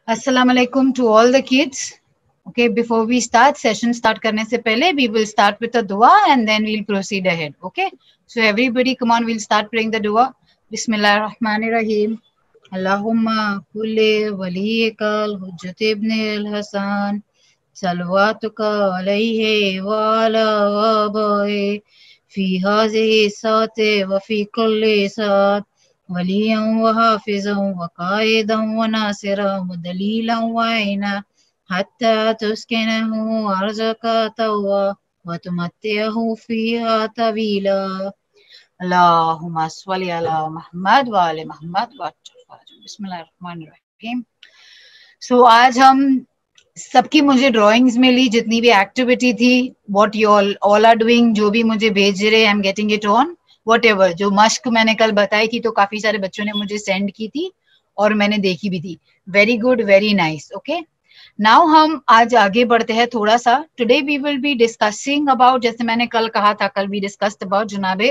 Assalamu alaikum to all the kids. Okay, before we start, session start karne se pehle, we will start with a dua and then we'll proceed ahead. Okay, so everybody come on, we'll start praying the dua. Bismillah ar-Rahman ar-Rahim. Allahumma kulli waliyikal hujjat ibn al-Hasan salawatuka alayhi wa ala abai fi hazihi saate wa fi kulli saat وليا وحافظا وقائدا وناصرا ودليلا وعينا حتى تسكنه أرزك توا وتمتعه فيها طويلا اللهم صل على محمد وعلى محمد बिस्मिल्लाहिर्रहमानिर्रहीम। सो आज हम सबकी मुझे drawings मिली, जितनी भी activity थी, what you all are doing, जो भी मुझे भेज रहे, I am getting it on whatever. जो मश्क मैंने कल बताई थी तो काफी सारे बच्चों ने मुझे सेंड की थी और मैंने देखी भी थी। Very good, very nice. Okay, now हम आज आगे बढ़ते हैं थोड़ा सा। Today we will be discussing about, जैसे मैंने कल कहा था, कल भी डिस्कस्ड अबाउट जनाबे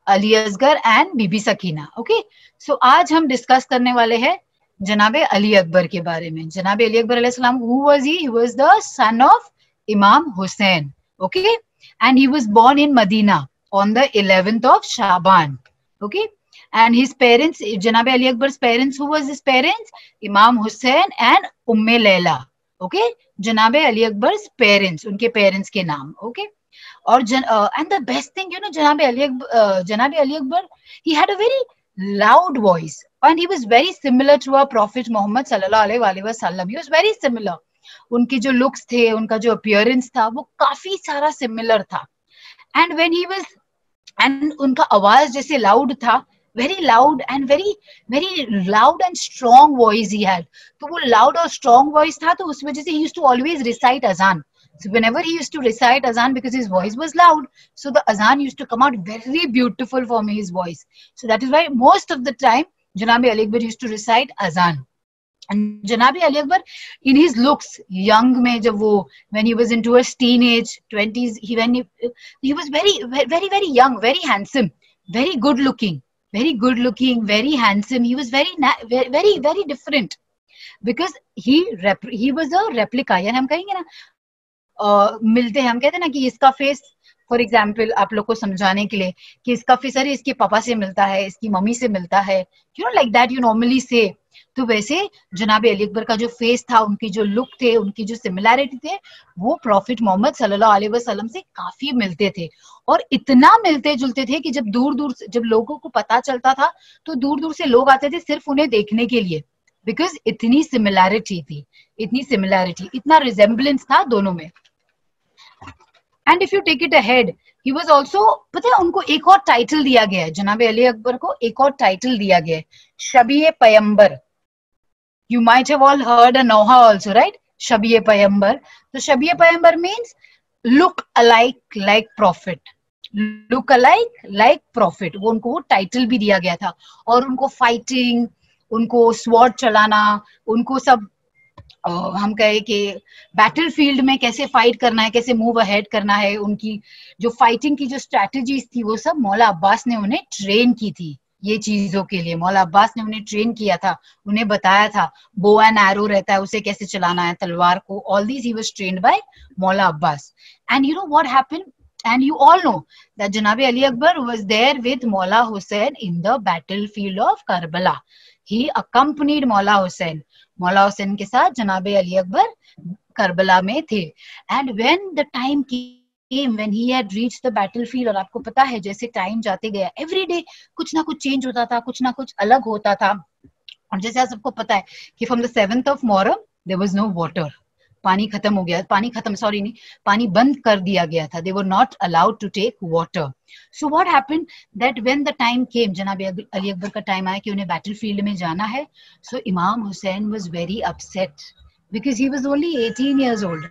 Ali Asghar and Bibi Sakina. Okay, so आज हम डिस्कस करने वाले हैं जनाबे अली अकबर के बारे में। जनाबे अली अकबर अलैहिस्सलाम, who was he was the son of Imam Hussain. Okay, and he was born in Medina on the 11th of Shaban. Okay, and his parents, Janabe Ali Akbar's parents, who was his parents? Imam Hussain and Umme Laila. Okay, Janabe Ali Akbar's parents, उनके parents के नाम। Okay, और and the best thing, you know, Janabe Ali Akbar, he had a very loud voice and he was very similar to our Prophet Muhammad sallallahu alaihi wasallam. He was very similar. उनके जो looks थे, उनका जो appearance था, वो काफी सारा similar था। And when he was, and उनका आवाज जैसे लाउड था, very loud and very loud and strong voice he had. तो वो लाउड और स्ट्रॉन्ग वॉइस था, तो उस वजह से ही यूज्ड टू ऑलवेज रिसाइट अजान। So whenever he used to recite azan, because his voice was loud, so the azan used to come out very beautiful from his voice. So that is why most of the time Janabi Ali Akbar used to recite azan. And Janabi Ali Akbar, in his looks, young में जब वो, when he was into his teenage 20s, he was very young, very handsome, very good looking, very handsome. He was very different because he was a replica. यानी हम कहेंगे ना, मिलते हैं, हम कहते हैं ना कि इसका फेस, फॉर एग्जाम्पल आप लोग को समझाने के लिए, कि इसका फेस अरे इसके पापा से मिलता है, इसकी मम्मी से मिलता है, you know, like that you normally से। तो वैसे जनाब अली अकबर का जो फेस था, उनकी जो लुक थे, उनकी जो सिमिलैरिटी थे, वो प्रॉफिट मोहम्मद सल्लल्लाहु अलैहि वसल्लम से काफी मिलते थे। और इतना मिलते जुलते थे कि जब दूर दूर से, जब लोगों को पता चलता था, तो दूर दूर से लोग आते थे सिर्फ उन्हें देखने के लिए, बिकॉज इतनी सिमिलैरिटी थी, इतना रिजेम्बलेंस था दोनों में। And if you take it ahead, he was also, पता है उनको एक और टाइटल दिया गया है, जनाब अली अकबर को एक और टाइटल दिया गया है, शबीए पैगंबर। You might have all heard a Noha also, right? Shabiye Payambar. So Shabiye Payambar means look alike like prophet. Look alike like prophet. वो उनको वो टाइटल भी दिया गया था। और उनको फाइटिंग, उनको स्वॉर्ड चलाना, उनको सब हम कहे कि बैटल फील्ड में कैसे फाइट करना है, कैसे मूव अहेड करना है, उनकी जो फाइटिंग की जो स्ट्रैटेजीज थी, वो सब मौला अब्बास ने उन्हें ट्रेन की थी। ये चीजों के लिए मौला अब्बास ने उन्हें ट्रेन किया था, उन्हें बताया था बो एंड एरो रहता है, उसे कैसे चलाना है, तलवार को। All these he was trained by Maula Abbas. And you know what happened, and you all know that Janabi Ali Akbar was there with Maula Hussain in the battlefield of Karbala. He accompanied Maula Hussain. Maula Hussain के साथ जनाबे Ali Akbar Karbala में थे। And when the time came, when he had reached the battlefield, और आपको पता है जैसे टाइम जाते गया, एवरी डे कुछ ना कुछ चेंज होता था, कुछ ना कुछ अलग होता था। और जैसे आप सबको पता है कि from the 7th of Muharram there was no water. पानी खत्म हो गया, पानी बंद कर दिया गया था। They were not allowed to take water. So what happened that when the time came, जनाब अली अकबर का टाइम आया कि उन्हें बैटलफील्ड में जाना है, so Imam Hussain was very upset because he was only 18 years old,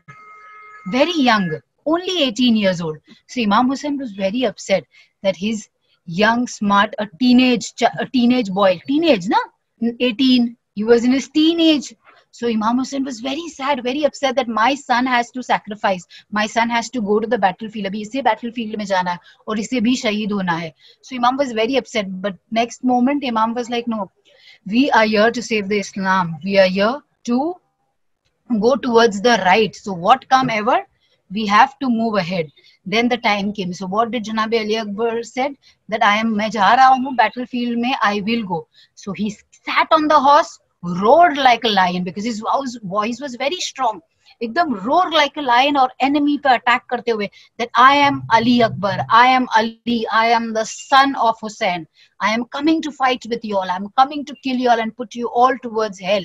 very young, only 18 years old. So Imam Hussain was very upset that his young, smart, a teenage boy, teenage na, 18, he was in his teenage. So Imam Hussain was very sad, very upset that my son has to sacrifice, my son has to go to the battlefield. अभी इसे battlefield में जाना है और इसे भी शहीद होना है. So Imam was very upset. But next moment Imam was like, no, we are here to save the Islam. We are here to go towards the right. So what come ever, we have to move ahead. Then the time came. So what did Janabe Ali Akbar said? That I am, मैं जा रहा हूँ battlefield में, I will go. So he sat on the horse, roared like a lion because his voice was very strong. एकदम roar like a lion और enemy पे attack करते हुए that I am Ali Akbar, I am Ali, I am the son of Hussein. I am coming to fight with you all. I am coming to kill you all and put you all towards hell.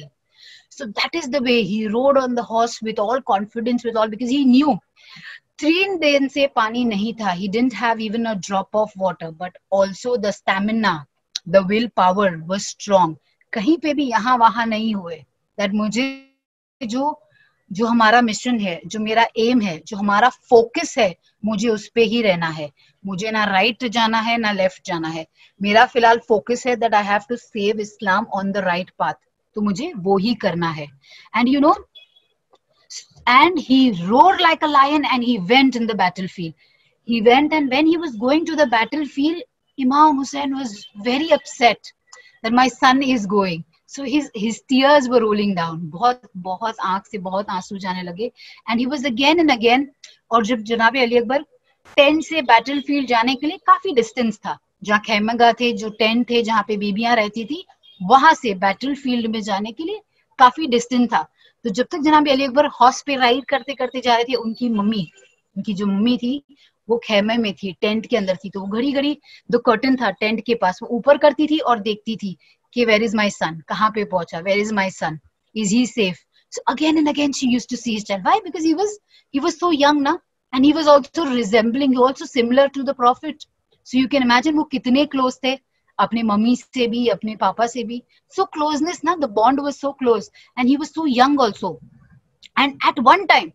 So that is the way he rode on the horse with all confidence, with all, because he knew 3 दिन से पानी नहीं था. He didn't have even a drop of water, but also the stamina, the willpower was strong. कहीं पे भी यहाँ वहां नहीं हुए. That मुझे जो जो हमारा मिशन है, जो मेरा एम है, जो हमारा फोकस है, मुझे उस पे ही रहना है. मुझे ना राइट जाना है ना लेफ्ट जाना है. मेरा फिलहाल फोकस है that I have to save Islam on the right path. तो मुझे वो ही करना है. And you know, and he roared like a lion and he went in the battlefield. He went, and when he was going to the battlefield, Imam Hussein was very upset that my son is going. So his tears were rolling down. बहुत बहुत आंख से बहुत आंसू जाने लगे. And he was again and again. और जब जनाब अली अकबर टेंट से बैटलफील्ड जाने के लिए काफी डिस्टेंस था, जहाँ खैमगा थे, जो टेंट थे, जहाँ पे बीबियां रहती थी, वहां से बैटलफील्ड में जाने के लिए काफी डिस्टेंस था. तो जब तक जनाब अली अकबर हॉर्स पे राइड करते करते जा रहे थे, उनकी जो मम्मी थी वो खेमे में थी, टेंट के अंदर थी. तो वो घड़ी घड़ी जो कर्टन था टेंट के पास, वो ऊपर करती थी और देखती थी कि वेयर इज माई सन, कहाँ पे पहुंचा, where is my son, is he safe. So again and again she used to see his child. Why? Because he was so young na, and he was also resembling, also similar to the prophet. So you can imagine वो कितने close थे अपने mummy से भी, अपने पापा से भी. So closeness na, the bond was so close, and he was so young also. And at one time,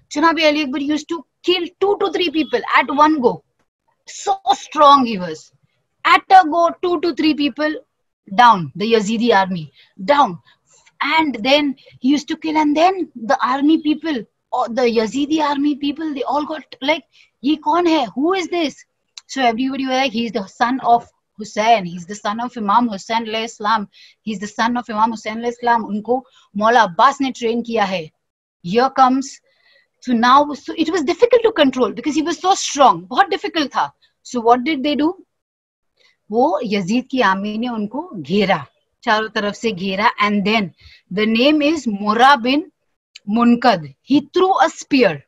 Janabi Ali Akbar used to kill 2 to 3 people at one go. So strong he was. At a go, 2 to 3 people down, the Yazidi army, down. And then he used to kill, and then the army people, or the Yazidi army people, they all got like, ye kaun hai? Who is this? So everybody was like, he's the son of Hussein. He's the son of Imam Hussein alayhi Islam. He's the son of Imam Hussein alayhi Islam. उनको मौला अब्बास ने train किया है. Here comes. So now, so it was difficult to control because he was so strong. बहुत difficult था. So what did they do? वो Yazid की army ने उनको घेरा, चारों तरफ से घेरा. And then the name is Murrah bin Munqidh. He threw a spear.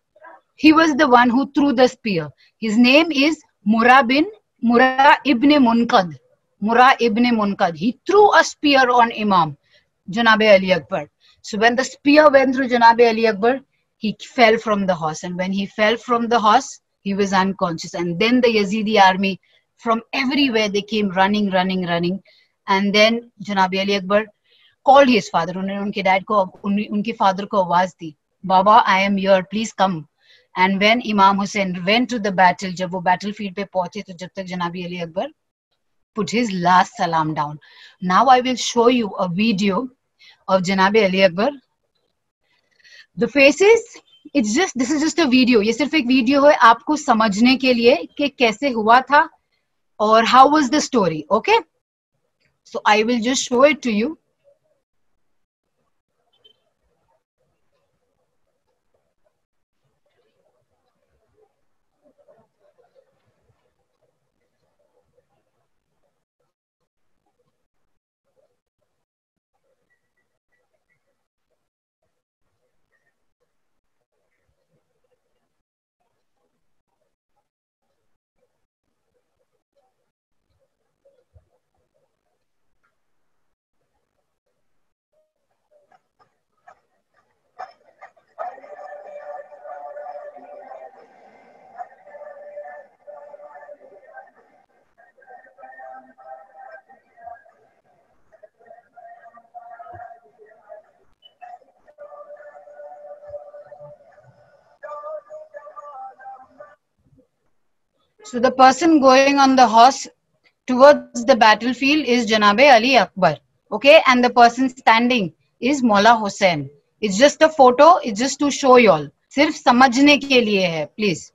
He was the one who threw the spear. His name is Murra ibn Munkad. Murra ibn Munkad. He threw a spear on Imam Janabe Ali Akbar. So when the spear went through Janabe Ali Akbar, he fell from the horse. And when he fell from the horse, he was unconscious. And then the Yazidi army from everywhere, they came running, running, running. And then Janabe Ali Akbar called his father. उन्होंने उनके dad को, उनके father को आवाज दी, बाबा I am here, please come. And when Imam Hussein went to the battle, जब वो battlefield पे पहुंचे, तो जब तक जनाबी Ali Akbar put his last salam down. Now I will show you a video of Janabi Ali Akbar. The faces, this is just a video. ये सिर्फ एक वीडियो है आपको समझने के लिए कि कैसे हुआ था और how was the story. Okay, so I will just show it to you. So the person going on the horse towards the battlefield is Janabe Ali Akbar. Okay, and the person standing is Maula Hussein. It's just a photo, it's just to show you all. सिर्फ समझने के लिए है, please.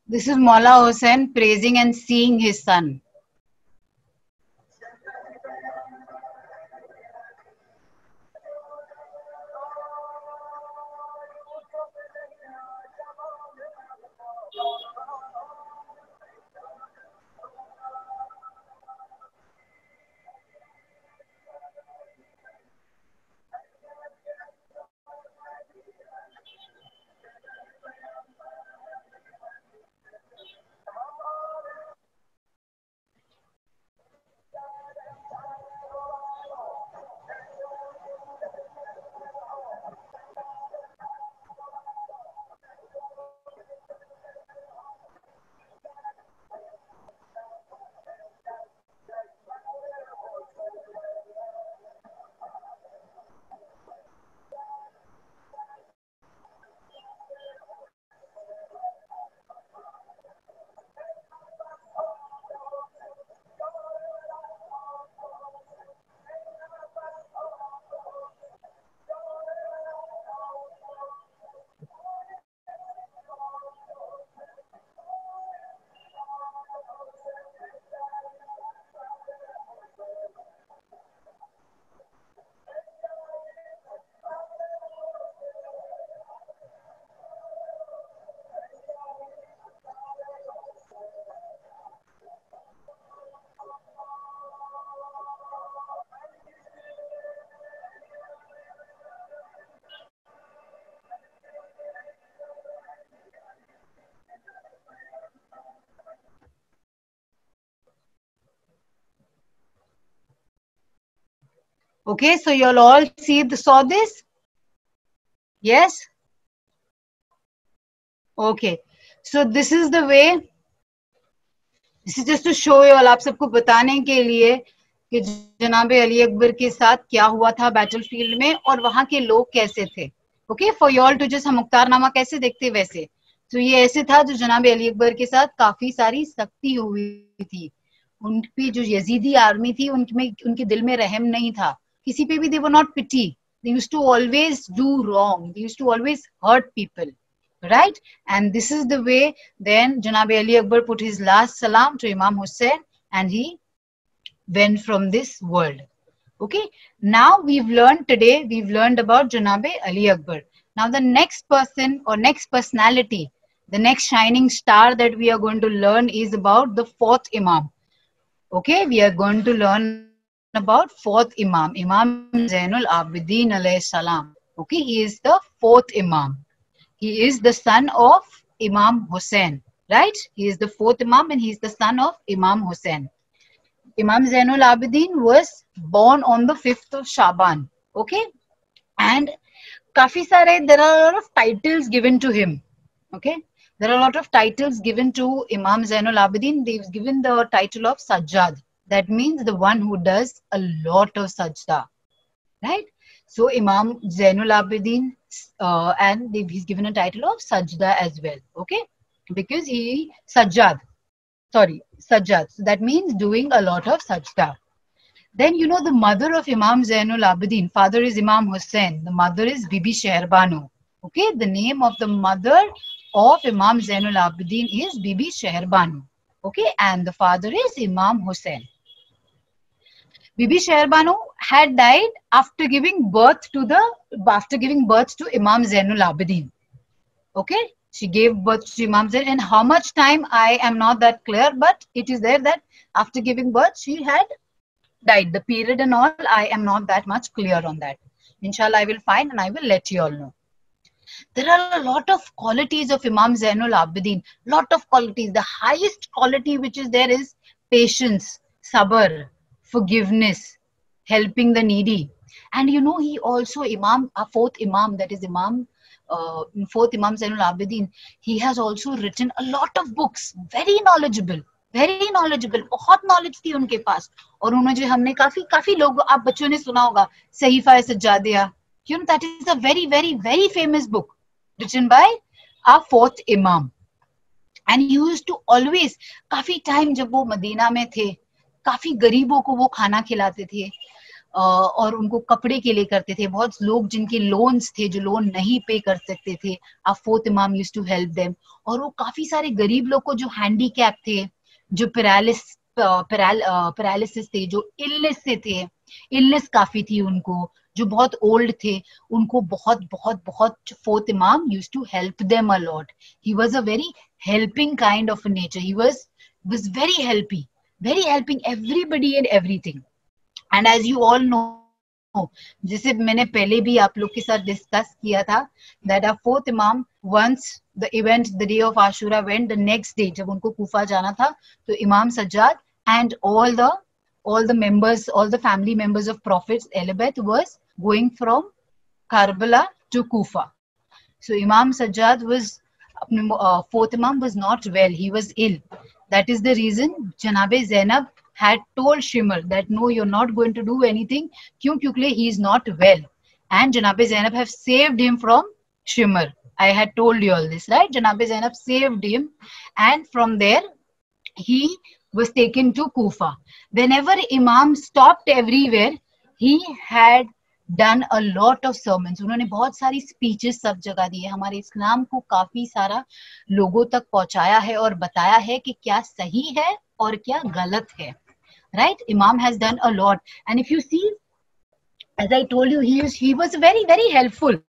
This is Maula Hussain praising and seeing his son. Okay, so you'll all saw this? Yes? Okay. So this is the way. This is just to show you all, आप सबको बताने के लिए कि जनाब अली अकबर के साथ क्या हुआ था बैटलफील्ड में और वहां के लोग कैसे थे. Okay, for you all to just हम मुख्तारनामा कैसे देखते वैसे. तो ये ऐसे था जो जनाब अली अकबर के साथ काफी सारी सख्ती हुई थी. उनकी जो यजीदी आर्मी थी उनमें उनके दिल में रहम नहीं था किसी पे भी. They were not pity. They used to always do wrong. They used to always hurt people. Right? And this is the way then Janab Ali Akbar put his last salam to Imam Hussain and he went from this world. Okay, now we've learned about Janab Ali Akbar. Now the next person or next personality, the next shining star that we are going to learn is about the fourth Imam. Okay, we are going to learn about fourth Imam, Imam Zainul Abidin alayhi salam. Okay, he is the fourth Imam. He is the son of Imam Hussain, right? He is the fourth Imam and he is the son of Imam Hussain. Imam Zainul Abidin was born on the 5th of Shaban, okay? And kafi sare, there are a lot of titles given to him, okay? There are a lot of titles given to Imam Zainul Abidin. They've given the title of Sajjad. That means the one who does a lot of sajda, right? So Imam Zainul Abidin and he's given a title of Sajda as well, okay? Because he Sajjad. So that means doing a lot of sajda. Then you know the mother of Imam Zainul Abidin, father is Imam Hussain, the mother is Bibi Shehrbanu. Okay, the name of the mother of Imam Zainul Abidin is Bibi Shehrbanu. Okay, and the father is Imam Hussain. Bibi Shehrbanu had died after giving birth to Imam Zainul Abidin. Okay, she gave birth to Imam Zain, and how much time I am not that clear, but it is there that after giving birth she had died. The period and all I am not that much clear on that. Inshallah, I will find and I will let you all know. There are a lot of qualities of Imam Zainul Abidin. Lot of qualities. The highest quality which is there is patience, sabr, forgiveness, helping the needy. And you know, he also fourth Imam, that is fourth Imam Zainul Abidin, he has also written a lot of books, very knowledgeable, बहुत knowledge थी उनके पास. और उन्होंने हमने काफी लोग, आप बच्चों ने सुना होगा सहीफा Sajjadia, you know, that is a very very very famous book written by our fourth Imam. And he used to always, काफी time जब वो मदीना में थे, काफी गरीबों को वो खाना खिलाते थे. और उनको कपड़े के लिए करते थे। बहुत लोग जिनके लोन्स थे, जो लोन नहीं पे कर सकते थे, fourth imam used to help them. और वो काफी सारे गरीब लोग को जो हैंडीकैप थे, जो पैरालिसिस थे, जो इलनेस से थे, इलनेस काफी थी उनको, जो बहुत ओल्ड थे, उनको बहुत बहुत बहुत fourth imam used to help them a lot. He was a very helping kind of a nature. He was very helping everybody and everything. And as you all know, जैसे मैंने पहले भी आप लोग के साथ डिस्कस किया था, that our fourth imam, once the event, the day of Ashura went, the next day जब उनको कूफा जाना था, तो इमाम Sajjad and all the members, all the family members of Prophet Elibeth was going from Karbala to Kufa. So Imam Sajjad was, fourth Imam was not well. He was ill. That is the reason Janabe Zainab had told Shimr that no, you're not going to do anything. Kyunki he is not well. And Janabe Zainab have saved him from Shimr. I had told you all this, right? Janabe Zainab saved him. And from there, he was taken to Kufa. Whenever Imam stopped everywhere, he had done a lot of sermons. उन्होंने बहुत सारी speeches सब जगह दी है, हमारे इस्लाम को काफी सारा लोगों तक पहुंचाया है और बताया है कि क्या सही है और क्या गलत है. Right, imam has done a lot. And if you see, as I told you, he was very helpful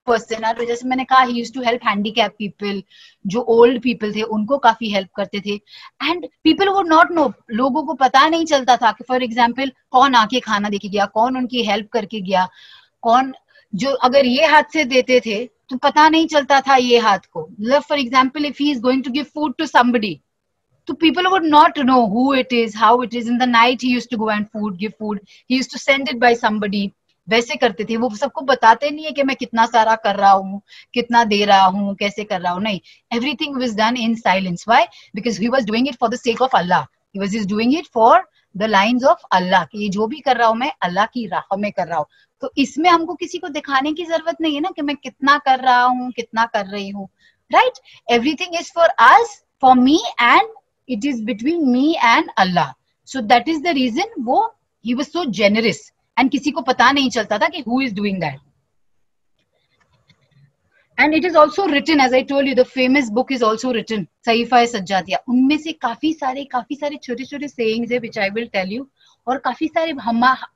person. और जैसे मैंने कहा, he used to help handicapped people, जो old people थे उनको काफी help करते थे. And people would not know, लोगों को पता नहीं चलता था कि for example कौन आके खाना देके गया, कौन उनकी help करके गया, कौन जो अगर ये हाथ से देते थे तो पता नहीं चलता था ये हाथ को. For example, if he is going to give food to somebody, so people would not know who it is, how it is. In the night, he used to go and give food. He used to send it by somebody. वैसे करते थे वो. सबको बताते नहीं है कि मैं कितना सारा कर रहा हूँ, कितना दे रहा हूँ, कैसे कर रहा हूँ. नहीं, everything was done in silence. Why? Because he was doing it for the sake of Allah. He was just doing it for the lines of Allah. कि ये जो भी कर रहा हूँ मैं अल्लाह की राह में कर रहा हूँ. तो इसमें हमको किसी को दिखाने की जरूरत नहीं है ना कि मैं कितना कर रहा हूँ, कितना कर रही हूँ. Right? Everything is for us, for me, and it is between me and Allah. So that is the reason he was so generous. And किसी को पता नहीं चलता था कि who is doing that. And it is also written, as I told you, the famous book is also written, Sahifa Sajjadiya. उनमें से काफी सारे छोटे छोटे sayings है which I will tell you. और काफी सारे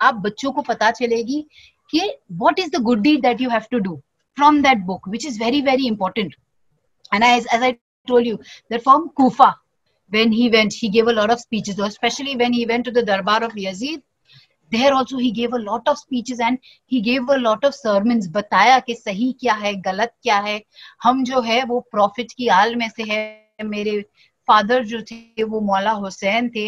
आप बच्चों को पता चलेगी कि what is the good deed that you have to do from that book, which is very important. And as I told you, that from Kufa, when he went, he gave a lot of speeches, especially when he went to the Darbar of Yazid. There also he gave a lot of speeches and he gave a lot of sermons. बताया कि सही क्या है, गलत क्या है. हम जो है वो प्रॉफिट की आल में से है. मेरे फादर जो थे वो मौला हुसैन थे,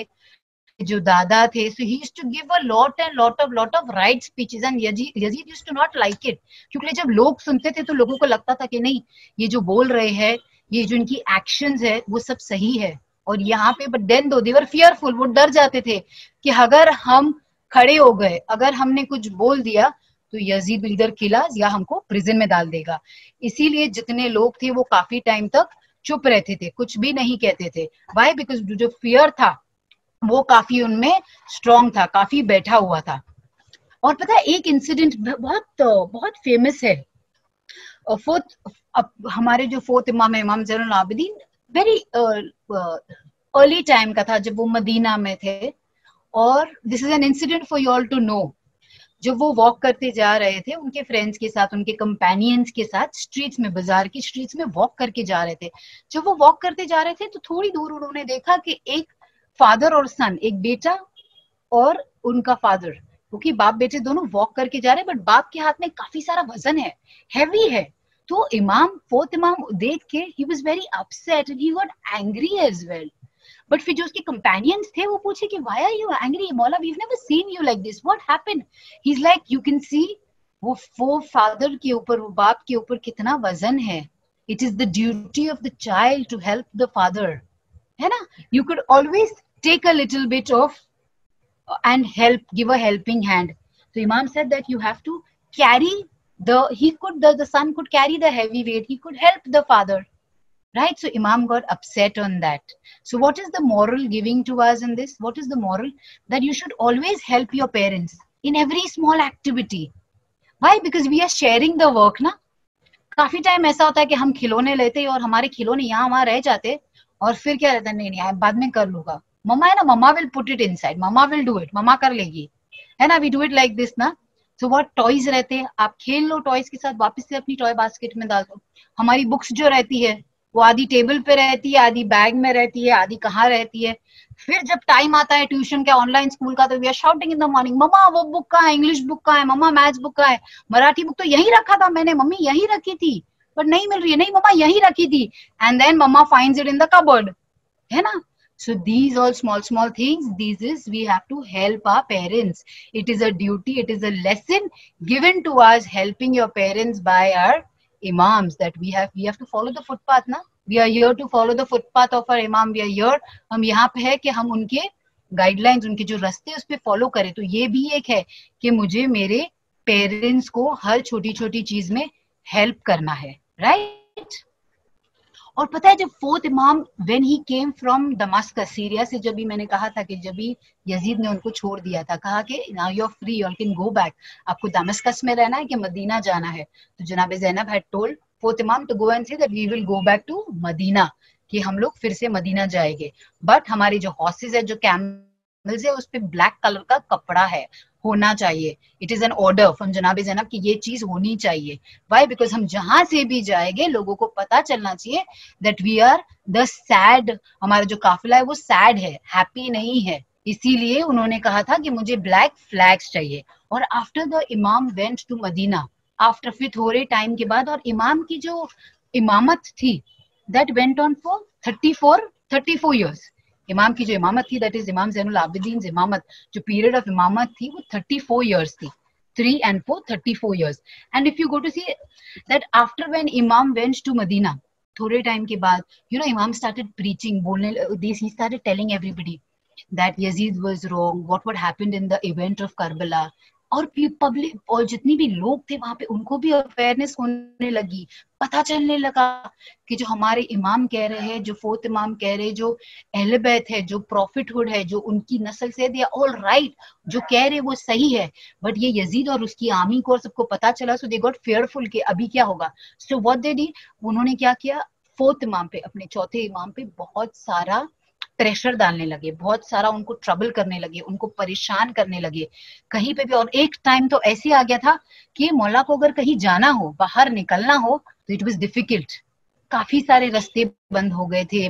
जो दादा थे. So he used to give a lot of right speeches, and Yazid used to not like it. क्योंकि जब लोग सुनते थे तो लोगों को लगता था कि नहीं, ये जो बोल रहे हैं, ये जो इनकी एक्शंस है वो सब सही है. और यहाँ पे बट देन दो, दे वर फियरफुल, वो डर जाते थे कि अगर हम खड़े हो गए, अगर हमने कुछ बोल दिया तो यजीद इधर किला या हमको प्रिजन में डाल देगा. इसीलिए जितने लोग थे वो काफी टाइम तक चुप रहते थे, कुछ भी नहीं कहते थे. वाई? बिकॉज जो फियर था वो काफी उनमें स्ट्रॉन्ग था, काफी बैठा हुआ था. और पता है एक इंसिडेंट बहुत फेमस है. हमारे जो फोर्थ इमाम है, imam Zainul Abidin, very early time का था जब वो मदीना में थे. और this is an incident for you all to know. जब वो वॉक करते जा रहे थे उनके फ्रेंड्स के साथ, उनके कंपेनियंस के साथ, स्ट्रीट्स में, बाजार की स्ट्रीट्स में वॉक करके जा रहे थे. जब वो वॉक करते जा रहे थे तो थोड़ी दूर उन्होंने देखा कि एक फादर और सन, एक बेटा और उनका फादर, क्योंकि बाप बेटे दोनों वॉक करके जा रहे हैं, बट बाप के हाथ में काफी सारा वजन है, हैवी है. तो इमाम, फोर्थ इमाम देख के he was very upset and he got angry as well. But फिर जो उसके कंपेनियंस थे वो पूछे कि व्हाई आर यू एंग्री मौला, we have never seen you like this, what happened. He is like, you can see वो father के ऊपर, वो बाप के ऊपर कितना वजन है. It is the duty of the child to help the father, है ना. You could always take a little bit of and help, give a helping hand. So Imam said that you have to carry the son could carry the heavy weight, he could help the father, right? So Imam got upset on that. So what is the moral giving to us in this? What is the moral? That you should always help your parents in every small activity. Why? Because we are sharing the work ना. काफी time ऐसा होता है कि हम खिलौने लेते और हमारे खिलौने यहाँ वहां रह जाते और फिर क्या रहता है, नहीं नहीं बाद में कर लूंगा, मम्मा है ना, mama will put it inside, mama will do it, mama कर लेगी, है ना, we do it like this ना. सो व्हाट टॉयज रहते हैं, आप खेल लो टॉयज के साथ, वापस से अपनी टॉय बास्केट में डाल दो. हमारी बुक्स जो रहती है वो आधी टेबल पे रहती है, आधी बैग में रहती है, आधी कहाँ रहती है. फिर जब टाइम आता है ट्यूशन का, ऑनलाइन स्कूल का, तो we are shouting in the morning, mama वो बुक कहाँ है, इंग्लिश बुक कहाँ है, मम्मा मैथ्स बुक कहाँ है, मराठी बुक तो यही रखा था मैंने, मम्मी यही रखी थी पर नहीं मिल रही है, नहीं मम्मा यही रखी थी, and then mama finds it in the cupboard, है ना. So these all small things, these is we have to help our parents. It is a duty, it is a lesson given to us, helping your parents by our imams, that we have to follow the footpath na. We are here to follow the footpath of our imam. We are here, हम यहाँ पे है कि हम उनके guidelines, उनके जो रास्ते उस पे फॉलो करें. तो ये भी एक है कि मुझे मेरे पेरेंट्स को हर छोटी छोटी चीज में हेल्प करना है, राइट. और पता है जब फोर्थ इमाम when he came from Damascus, Syria से, जब भी मैंने कहा था कि जब भी यजीद ने उनको छोड़ दिया था, कहा कि now you are free, you can go back, आपको दमास्कस में रहना है कि मदीना जाना है. तो जनाब Zainab had told fourth imam to go and say that we will go back to Medina, कि हम लोग फिर से मदीना जाएंगे. बट हमारी जो हॉर्सेस है, जो कैमल्स है, उस पे ब्लैक कलर का कपड़ा है, होना चाहिए. It is an order from जनाब ज़ैनब कि ये चीज होनी चाहिए. वाई? बिकॉज हम जहां से भी जाएंगे लोगों को पता चलना चाहिए that we are the sad, हमारा जो काफिला है वो सैड है, हैप्पी नहीं है. इसीलिए उन्होंने कहा था कि मुझे ब्लैक फ्लैग्स चाहिए. और आफ्टर द इमाम वेंट टू मदीना, आफ्टर फिर थोड़े टाइम के बाद, और इमाम की जो इमामत थी that went on for 34 years. इमाम की जो इमामत थी, दैट इज इमाम ज़ैनुल आबिदीन इमामत, जो पीरियड ऑफ इमामत थी वो 34 years थी. 3 and 4, 34 years. And if you go to see that after when Imam went to Medina, थोड़े टाइम के बाद, you know, Imam started preaching, बोलने, he started telling everybody that Yazid was wrong, what happened in the event of Karbala. और public और जितनी भी लोग थे वहां पे, उनको भी अवेयरनेस होने लगी, पता चलने लगा कि जो हमारे इमाम कह रहे हैं, जो फोर्थ इमाम कह रहे हैं, जो अहले बैत है, जो प्रॉफिटहुड है, जो उनकी नस्ल से दिया, ऑल राइट, जो कह रहे वो सही है. बट ये यजीद और उसकी आर्मी को और सबको पता चला, सो दे गॉट फेयरफुल कि अभी क्या होगा. सो व्हाट दे डिड, उन्होंने क्या किया, फोर्थ इमाम पे, अपने चौथे इमाम पे बहुत सारा प्रेशर डालने लगे, बहुत सारा उनको ट्रबल करने लगे, उनको परेशान करने लगे कहीं पे भी. और एक टाइम तो ऐसे आ गया था कि मौला को अगर कहीं जाना हो, बाहर निकलना हो, तो इट वाज डिफिकल्ट. काफी सारे रास्ते बंद हो गए थे,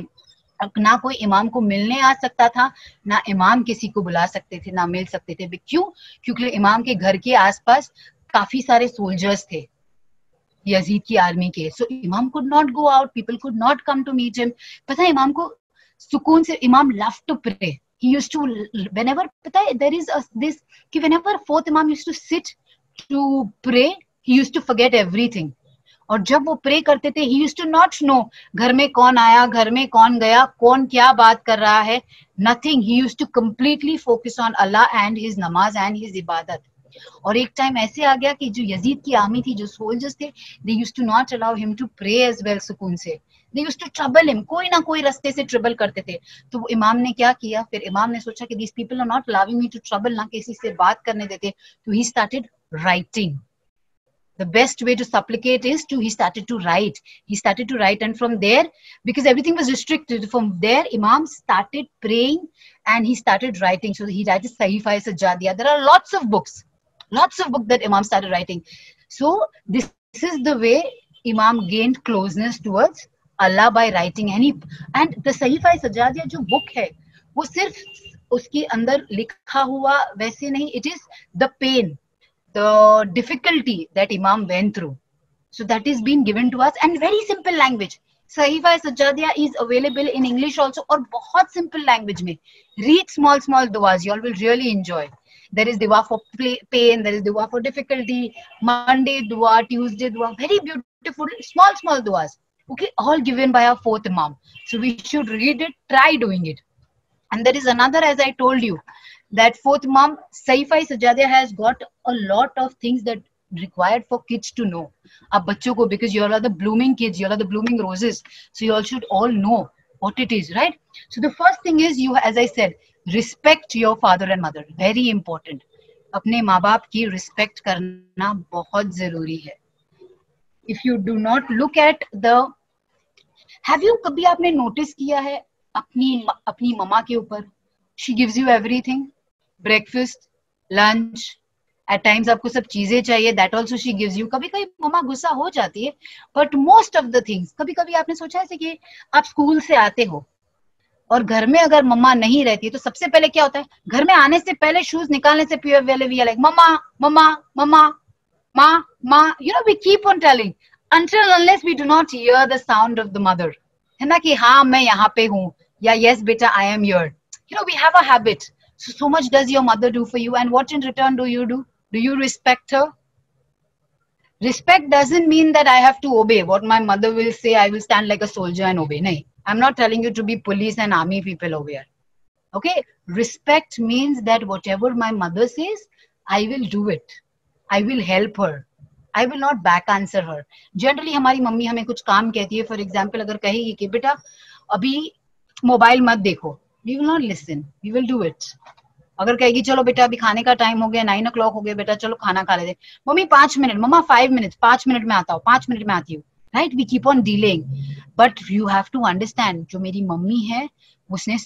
ना कोई इमाम को मिलने आ सकता था, ना इमाम किसी को बुला सकते थे, ना मिल सकते थे. क्यों? क्योंकि इमाम के घर के आसपास काफी सारे सोल्जर्स थे यजीद की आर्मी के. So imam could not go out, people could not come to meet him. पता है इमाम को सुकून से, imam love to pray, he used to, whenever, पता है there is this कि whenever fourth imam used to sit to pray, he used to forget everything. और जब वो प्रे करते थे, he used to not know घर में कौन आया, घर में कौन गया, कौन क्या बात कर रहा है, nothing. He used to completely focus on Allah and his namaz and his ibadat. और एक टाइम ऐसे आ गया कि जो यजीद की आर्मी थी, जो सोल्जर्स थे, they used to not allow him to pray as well सुकून से. They used to trouble him, कोई ना कोई रास्ते से ट्रबल करते थे. तो वो इमाम ने क्या किया, फिर इमाम ने सोचा कि these people are not allowing me to trouble, ना किसी से बात करने देते. तो he started writing. The best way to supplicate is he started to write. He started to write, and from there, because everything was restricted, from there Imam started praying and he started writing. So he writes Sahifa-e-Sajjadiyah. There are lots of books that Imam started writing. So this is the way Imam gained closeness towards Allah, by writing. And the Sahifa-e-Sajjadiyah जो book है, वो सिर्फ उसके अंदर लिखा हुआ वैसे नहीं, it is the pain, the difficulty that Imam went through. So that is being given to us, and very simple language. Sahifa-e-Sajjadiyah is available in English also, और बहुत simple language में. Read small duas, you all will really enjoy. There is dua for pain, there is dua for difficulty, Monday dua, Tuesday dua, very beautiful, small duas. Okay, all given by our fourth Imam. So we should read it, try doing it. And there is another, as I told you, that fourth Imam, Sahifa-e-Sajjadiyah has got a lot of things that required for kids to know. आप बच्चों को, because you all are the blooming kids, you all are the blooming roses, so you all should all know what it is, right? So the first thing is, you, as I said, respect your father and mother. Very important. अपने माँ बाप की respect करना बहुत जरूरी है. If you do not look at the, have you, कभी आपने notice किया है अपनी मम्मा के ऊपर? She gives you everything, breakfast, lunch, at times आपको सब चीजें चाहिए, that also she gives you. कभी कभी मम्मा गुस्सा हो जाती है, but most of the things, कभी कभी आपने सोचा है कि आप स्कूल से आते हो और घर में अगर मम्मा नहीं रहती है तो सबसे पहले क्या होता है? घर में आने से पहले शूज निकालने से पहले वी आर लाइक मम्मा मम्मा मम्मा माँ माँ, you know, we keep on telling until unless we do not hear the sound of the mother, है ना, कि हाँ मैं यहाँ पे हूँ, या yes बेटा I am here. You know, we have a habit. So much does your mother do for you, and what in return do you do? Do you respect her? Respect doesn't mean that I have to obey what my mother will say. I will stand like a soldier and obey. No, I'm not telling you to be police and army people over here. Okay, respect means that whatever my mother says, I will do it. I will help her. I will not back answer her. Generally हमारी mummy हमें कुछ काम कहती है, for example अगर कहेगी कि बेटा अभी मोबाइल मत देखो, we will not listen, we will do it. अगर कहेगी चलो बेटा अभी खाने का टाइम हो गया, 9 o'clock हो गया बेटा, चलो खाना खा लेते, mummy 5 minute, mama 5 minute, 5 minute में आता हूँ, 5 मिनट में आती हूँ, right? We keep on delaying. But you have to understand, जो मेरी मम्मी है उसने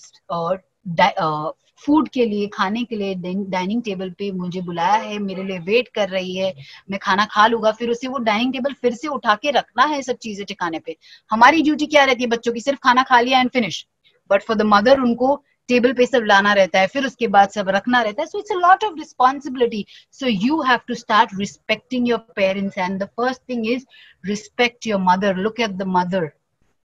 फूड के लिए, खाने के लिए डाइनिंग टेबल पे मुझे बुलाया है, मेरे लिए वेट कर रही है, मैं खाना खा लूंगा, फिर उसे वो डाइनिंग टेबल फिर से उठा के रखना है, सब चीजें ठिकाने पे. हमारी ड्यूटी क्या रहती है बच्चों की? सिर्फ खाना खा लिया and finish. But for the mother उनको टेबल पे सब लाना रहता है, फिर उसके बाद सब रखना रहता है. So it's a lot of responsibility. So you have to start respecting your parents, and the first thing is respect your mother. Look at the mother,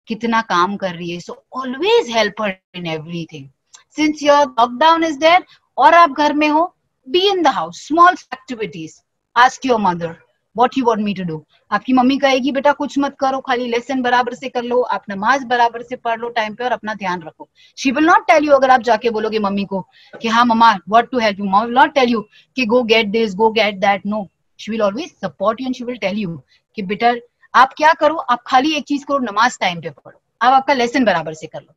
कितना काम कर रही है. So always help her in everything. Since your lockdown is there और आप घर में हो, be in the house, small activities. Ask your mother what you want me to do. आपकी मम्मी कहेगी बेटा कुछ मत करो, खाली लेसन बराबर से कर लो, आप नमाज बराबर से पढ़ लो टाइम पे और अपना ध्यान रखो. She will not tell you, अगर आप जाके बोलोगे मम्मी को कि हाँ मम्मा what to help you, mom will not tell you कि go get this, go get that. No, she will always support you and she will tell you कि बेटा आप क्या करो, आप खाली एक चीज करो, नमाज टाइम पे पढ़ो, आप आपका लेसन बराबर से कर लो.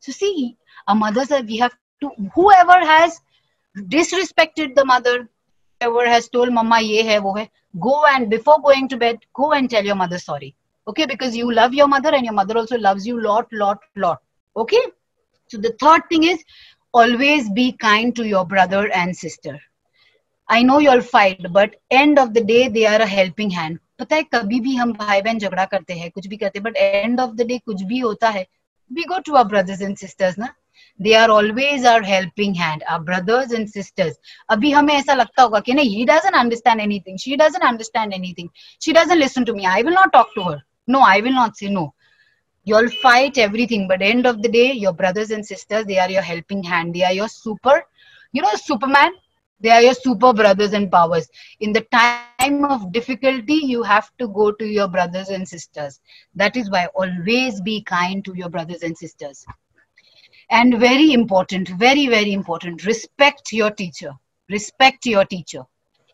So see, a mother said we have to, whoever has disrespected the mother, whoever has told mama ye hai wo hai, go and before going to bed, go and tell your mother sorry. Okay, because you love your mother and your mother also loves you lot. Okay, so the third thing is always be kind to your brother and sister. I know you'll fight, but end of the day they are a helping hand. पता है कभी भी हम भाई बहन झगड़ा करते हैं, कुछ भी करते हैं, but end of the day कुछ भी होता है, we go to our brothers and sisters ना. They are always our helping hand, our brothers and sisters. अभी हमें ऐसा लगता होगा कि नहीं, he doesn't understand anything, she doesn't understand anything, she doesn't listen to me, I will not talk to her. No, I will not say no. You'll fight everything, but end of the day, your brothers and sisters, they are your helping hand. They are your super, you know, Superman. They are your super brothers and powers. In the time of difficulty, you have to go to your brothers and sisters. That is why always be kind to your brothers and sisters. And very important, very important, respect your teacher. Respect your teacher.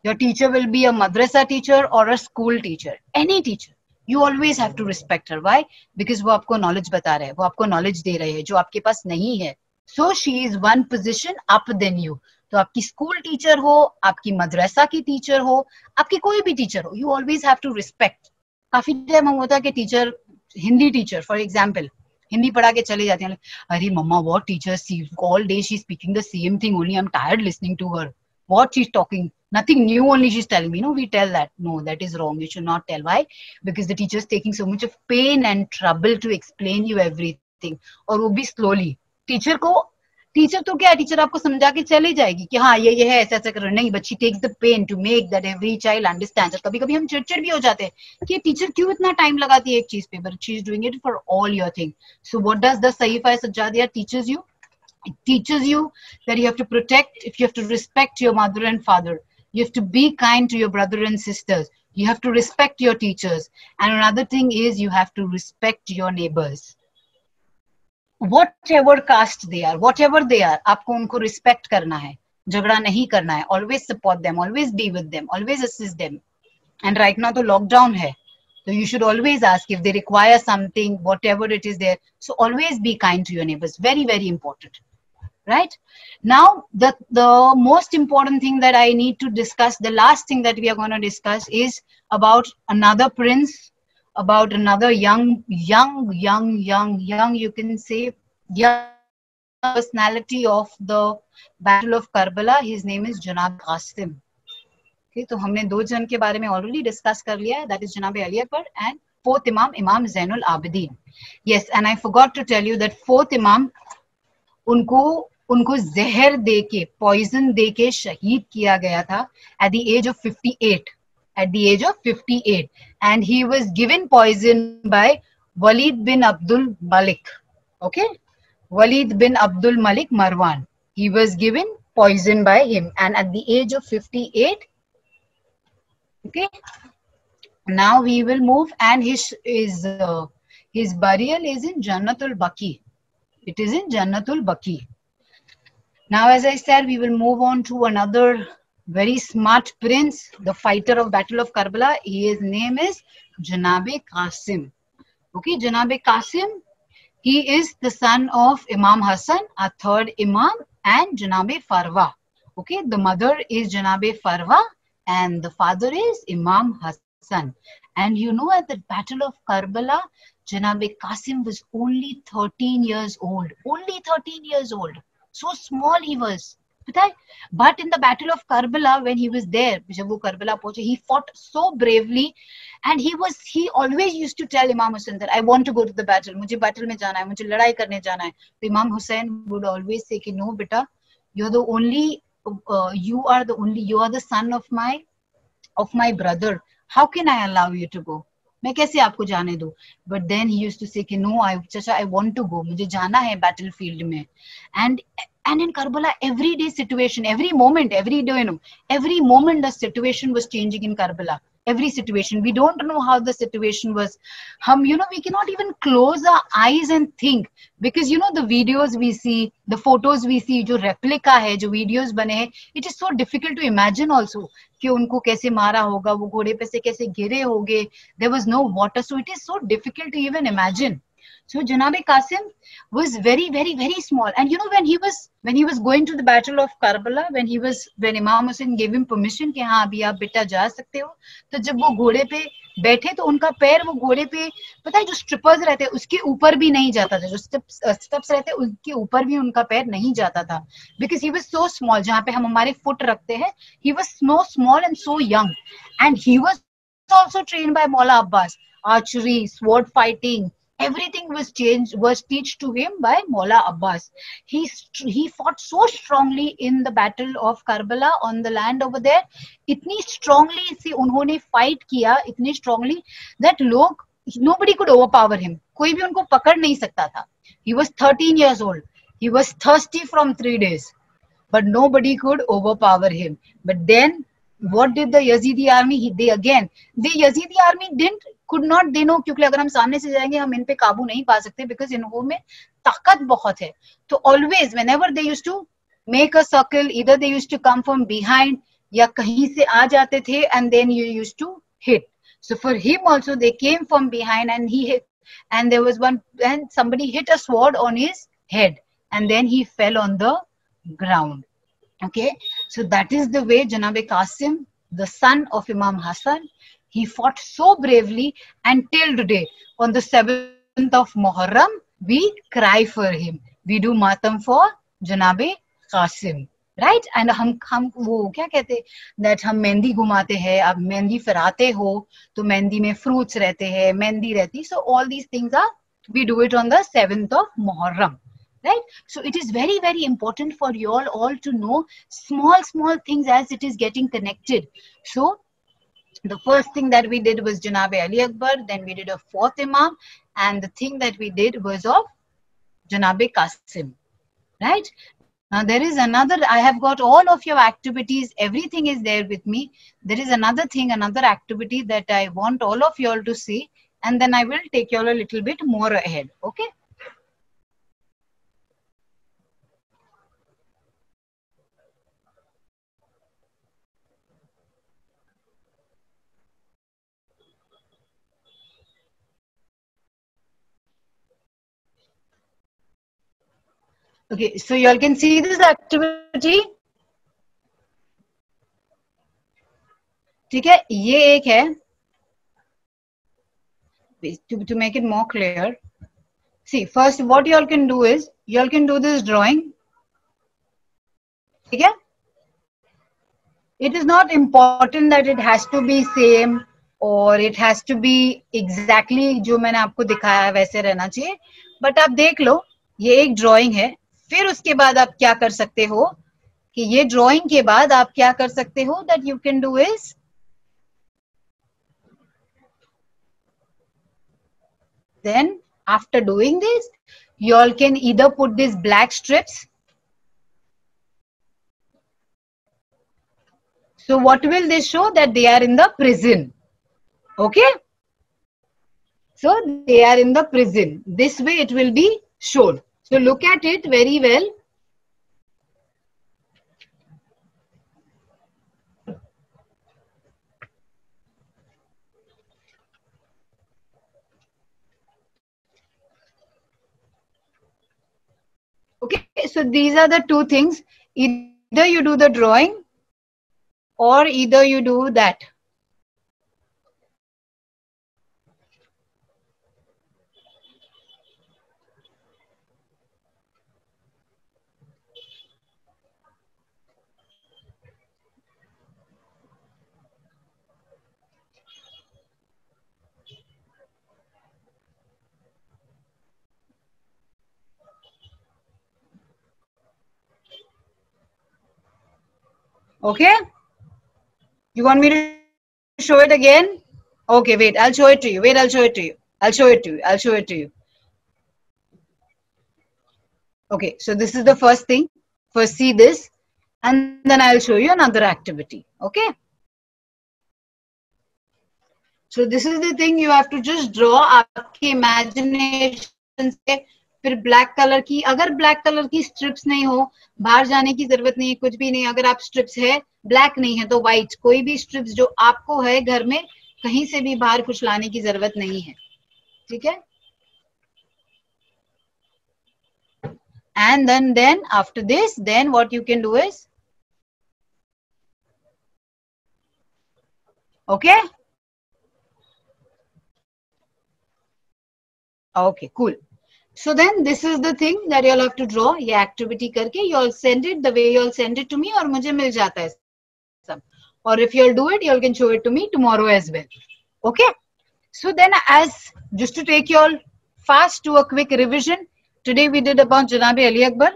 Your teacher will be a madrasa teacher or a school teacher. Any teacher. You always have to respect her. Why? Because वो आपको knowledge बता रहे हैं, वो आपको knowledge दे रहे हैं जो आपके पास नहीं है. So she is one position up than you. तो आपकी स्कूल टीचर हो, आपकी मदरसा की टीचर हो, आपकी कोई भी टीचर हो, you always have to respect. काफी टाइम होता है कि teacher, Hindi teacher for example, Hindi पढ़ा के चले जाते हैं, अरे mama what teacher see all day she speaking the same thing only, I am tired listening to her, what she's talking, nothing new, only she's telling me. No, we tell that. No, that is wrong. You should not tell. Why? Because the teacher is taking so much of pain and trouble to explain you everything. और वो भी slowly. Teacher तो क्या है, teacher आपको समझा के चली जाएगी कि हाँ ये है, ऐसा ऐसा कर, नहीं, but she takes the pain to make that every child understands. और कभी कभी हम चिड़चिड़ भी हो जाते हैं कि टीचर क्यों इतना टाइम लगाती है एक चीज पे, but she is doing it for all your thing. So what does the Sahifa Sajjadiya teaches you? It teaches you that you have to protect, if you have to respect your mother and father, you have to be kind to your brother and sisters, you have to respect your teachers, and another thing is you have to respect your neighbors. Whatever caste they are, whatever they are, आपको उनको respect करना है. झगड़ा नहीं करना है, always support them, always be with them, always assist them. And right now तो lockdown है, so you should always ask if they require something, whatever it is there. So always be kind to your neighbors. Very, very important. Right now, the most important thing that I need to discuss, the last thing that we are going to discuss, is about another prince, about another young, you can say, young personality of the Battle of Karbala. His name is Janab Qasim. Okay, तो हमने दो जन के बारे में already discuss कर लिया है, दैट इज जनाब Ali Akbar and fourth imam, imam Zainul Abidin. Yes, and I forgot to tell you that fourth imam, उनको जहर देके, पॉइजन देके शहीद किया गया था at the age of 58. At the age of 58, and he was given poison by Walid bin Abdul Malik. Okay, Walid bin Abdul Malik Marwan. He was given poison by him, and at the age of 58. Okay, now we will move, and his burial is in Jannatul Baqi. It is in Jannatul Baqi. Now, as I said, we will move on to another very smart prince, the fighter of Battle of Karbala. His name is Janabe Qasim. Okay, Janabe Qasim, he is the son of Imam Hassan, a third Imam, and Janabe Farwa. Okay, the mother is Janabe Farwa and the father is Imam Hassan. And you know, at the Battle of Karbala, Janabe Qasim was only 13 years old. Only 13 years old. So small he was. But in the Battle of Karbala, when he was there, जब वो Karbala पहुंचे, he fought so bravely, and he always used to tell Imam Hussain that I want to go to the battle. मुझे battle में जाना है, मुझे लड़ाई करने जाना है. तो Imam Hussain would always say कि no बेटा, you are the son of my brother. How can I allow you to go? मैं कैसे आपको जाने दूं? But then he used to say कि no, चाचा, I want to go. मुझे जाना है battlefield में. And in Karbala, everyday situation, every moment, every day, every moment the situation was changing in Karbala. Every situation, we don't know how the situation was. We cannot even close our eyes and think, because the videos we see, the photos we see, जो replica है, जो videos बने हैं, it is so difficult to imagine also कि उनको कैसे मारा होगा, वो घोड़े पे से कैसे गिरे होंगे. There was no water, so it is so difficult to even imagine. So Janabe Qasim was very, very, very small. And when he was going to the Battle of Karbala, when Imam Hussain gave him permission कि हाँ अभी आप बेटा जा सकते हो, तो जब वो घोड़े पे बैठे तो उनका पैर वो घोड़े पे, पता है जो स्ट्रिपर्स रहते हैं उसके ऊपर भी नहीं जाता था, जो स्टेप्स रहते हैं उनके ऊपर भी उनका पैर नहीं जाता था, because he was so small. जहाँ पे हम हमारे फुट रखते हैं, he was so small and so young, and he was also trained by Maula Abbas, archery, sword fighting. Everything was taught to him by Maula Abbas. He fought so strongly in the Battle of Karbala on the land over there. इतनी strongly से उन्होंने fight किया, इतनी strongly that nobody could overpower him. कोई भी उनको पकड़ नहीं सकता था. He was 13 years old. He was thirsty from 3 days, but nobody could overpower him. But then what did the Yazidi army? The Yazidi army they know, क्योंकि अगर हम सामने से जाएंगे हम इन पे काबू नहीं पा सकते, because इन्हों में ताकत बहुत है. तो always whenever they used to make a circle, either they used to come from behind या कहीं से आ जाते थे, and then you used to hit. So for him also they came from behind and he hit, and there was one, and somebody hit a sword on his head, and then he fell on the ground. Okay, so that is the way Janabe Qasim, the son of Imam Hassan, he fought so bravely, and till today, on the 7th of Muharram, we cry for him. We do matam for Janabe Qasim, right? And हम वो क्या कहते, that हम मेहंदी घुमाते हैं, आप मेहंदी फराते हो, तो मेहंदी में fruits रहते हैं, मेहंदी रहती. So all these things we do it on the 7th of Muharram. Right? So it is very, very important for you all to know small things as it is getting connected. So the first thing that we did was Janabe Ali Akbar, then we did a fourth Imam, and the thing that we did was of Janabe Qasim. Right? Now there is another, I have got all of your activities, everything is there with me. There is another thing, another activity that I want all of you all to see, and then I will take you all a little bit more ahead. Okay? Okay, so you all can see this activity. ठीक है, ये एक है. To make it more clear, see, first what you all can do is, you all can do this drawing. ठीक है? It is not important that it has to be same or it has to be exactly जो मैंने आपको दिखाया है वैसे रहना चाहिए. बट आप देख लो, ये एक ड्राइंग है. फिर उसके बाद आप क्या कर सकते हो कि ये ड्राइंग के बाद आप क्या कर सकते हो, that you can do is, then after doing this, you all can either put these black strips. So what will they show? That they are in the prison. Okay? So they are in the prison. This way it will be shown. So look at it very well. Okay, so these are the two things. Either you do the drawing or either you do that. Okay? You want me to show it again? Okay, wait, I'll show it to you. Wait, I'll show it to you. I'll show it to you. I'll show it to you. Okay, so this is the first thing. First see this, and then I'll show you another activity. Okay? So this is the thing, you have to just draw आपकी imagination से. फिर black colour की, अगर black colour की strips नहीं हो, बाहर जाने की जरूरत नहीं है, कुछ भी नहीं. अगर आप स्ट्रिप्स है, ब्लैक नहीं है तो व्हाइट, कोई भी स्ट्रिप्स जो आपको है घर में, कहीं से भी बाहर कुछ लाने की जरूरत नहीं है. ठीक है? And then after this, then what you can do is, okay? Okay, cool. So then this is the thing that you all have to draw. ये activity करके you all send it the way you all send it to me, और मुझे मिल जाता है सब. Or if you all do it, you all can show it to me tomorrow as well. Okay? So then, as just to take you all fast to a quick revision, today we did about Janabi Ali Akbar.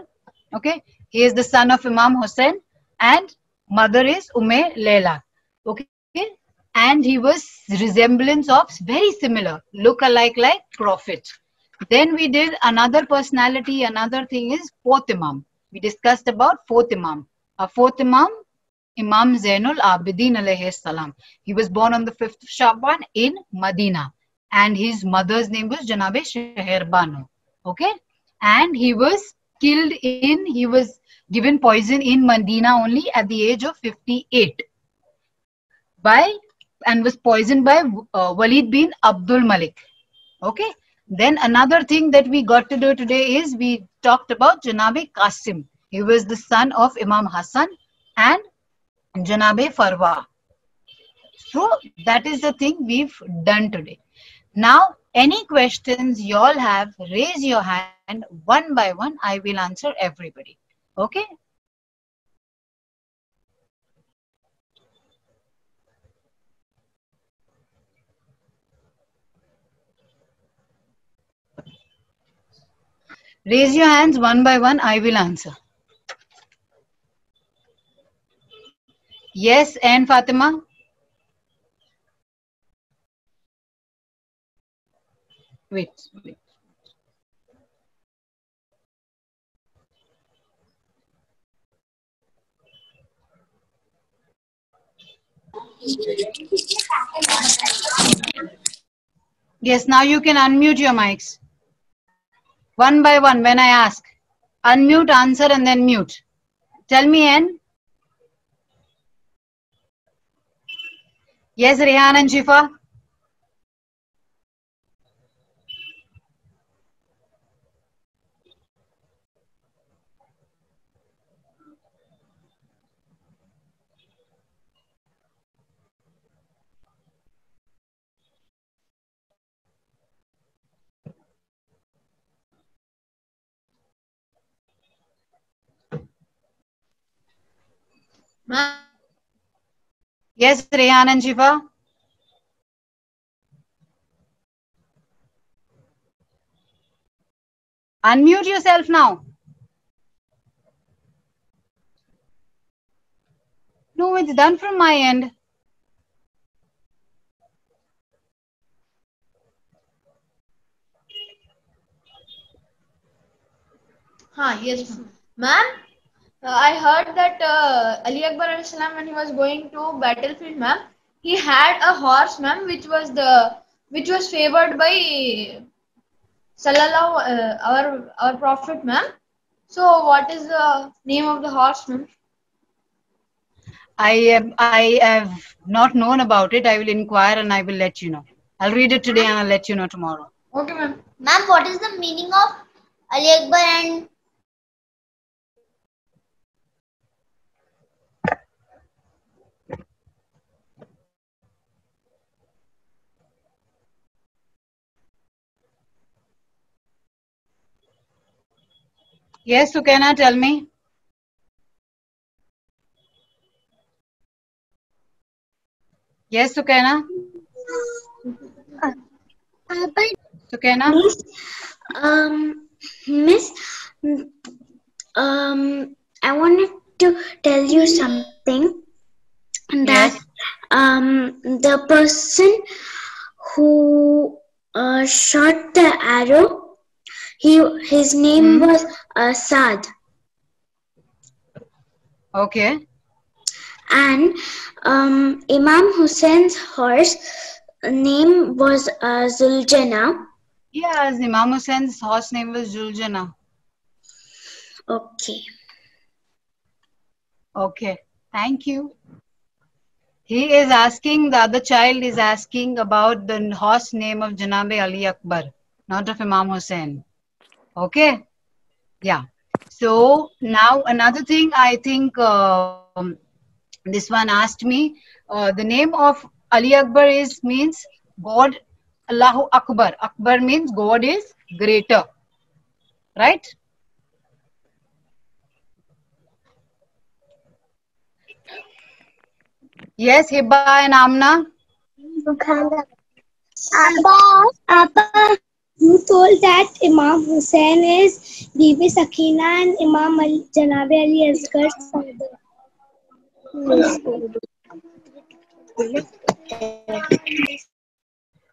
Okay? He is the son of Imam Hussain and mother is Leila. Okay? And he was resemblance of very similar, look alike like Prophet. Then we did another personality, another thing is fourth Imam. We discussed about fourth Imam. A fourth Imam, Imam Zainul Abidin alayhi salam. He was born on the 5th of Shaban in Medina. And his mother's name was Janabe Sheher Banu. Okay? And he was he was given poison in Medina only at the age of 58. And was poisoned by Walid bin Abdul Malik. Okay? Then another thing that we got to do today is we talked about Janabe Qasim. He was the son of Imam Hassan and Janabe Farwa. So that is the thing we've done today. Now, any questions you all have, raise your hand one by one. I will answer everybody. Okay? Raise your hands one by one. I will answer. Yes, and Fatima? Wait. Yes, now you can unmute your mics. One by one when I ask. Unmute, answer, and then mute. Tell me, N. Yes, Rehan and Shifa? Ma'am. Yes, Rehan and Shifa. Unmute yourself now. No, it's done from my end. Yes, ma'am. I heard that Ali Akbar alayhi salam, when he was going to battlefield, ma'am, he had a horse, ma'am, which was favored by Sallallahu our prophet, ma'am. So what is the name of the horse, ma'am? I have not known about it. I will inquire and I will let you know. I'll read it today and I'll let you know tomorrow. Okay, ma'am. Ma'am, what is the meaning of Ali Akbar and Yes, Sukena, tell me. Yes, Sukena. Sukena. Miss, Miss, I wanted to tell you something that Yes. the person who shot the arrow, his name was Saad, Okay. and Imam Hussein's horse name was Zuljana. Yes, Imam Hussein's horse name was Juljana. Okay. Okay. Thank you. He is asking, the other child is asking about the horse name of Janabe Ali Akbar, not of Imam Hussain. Okay? Yeah. So now another thing I think this one asked me, the name of Ali Akbar is means God, Allahu Akbar. Akbar means God is greater. Right? Yes, Hibba and Amna. Appa, you told that Imam Hussain is Bibi Sakina and Imam Ali, Janabi Ali Asgar's father.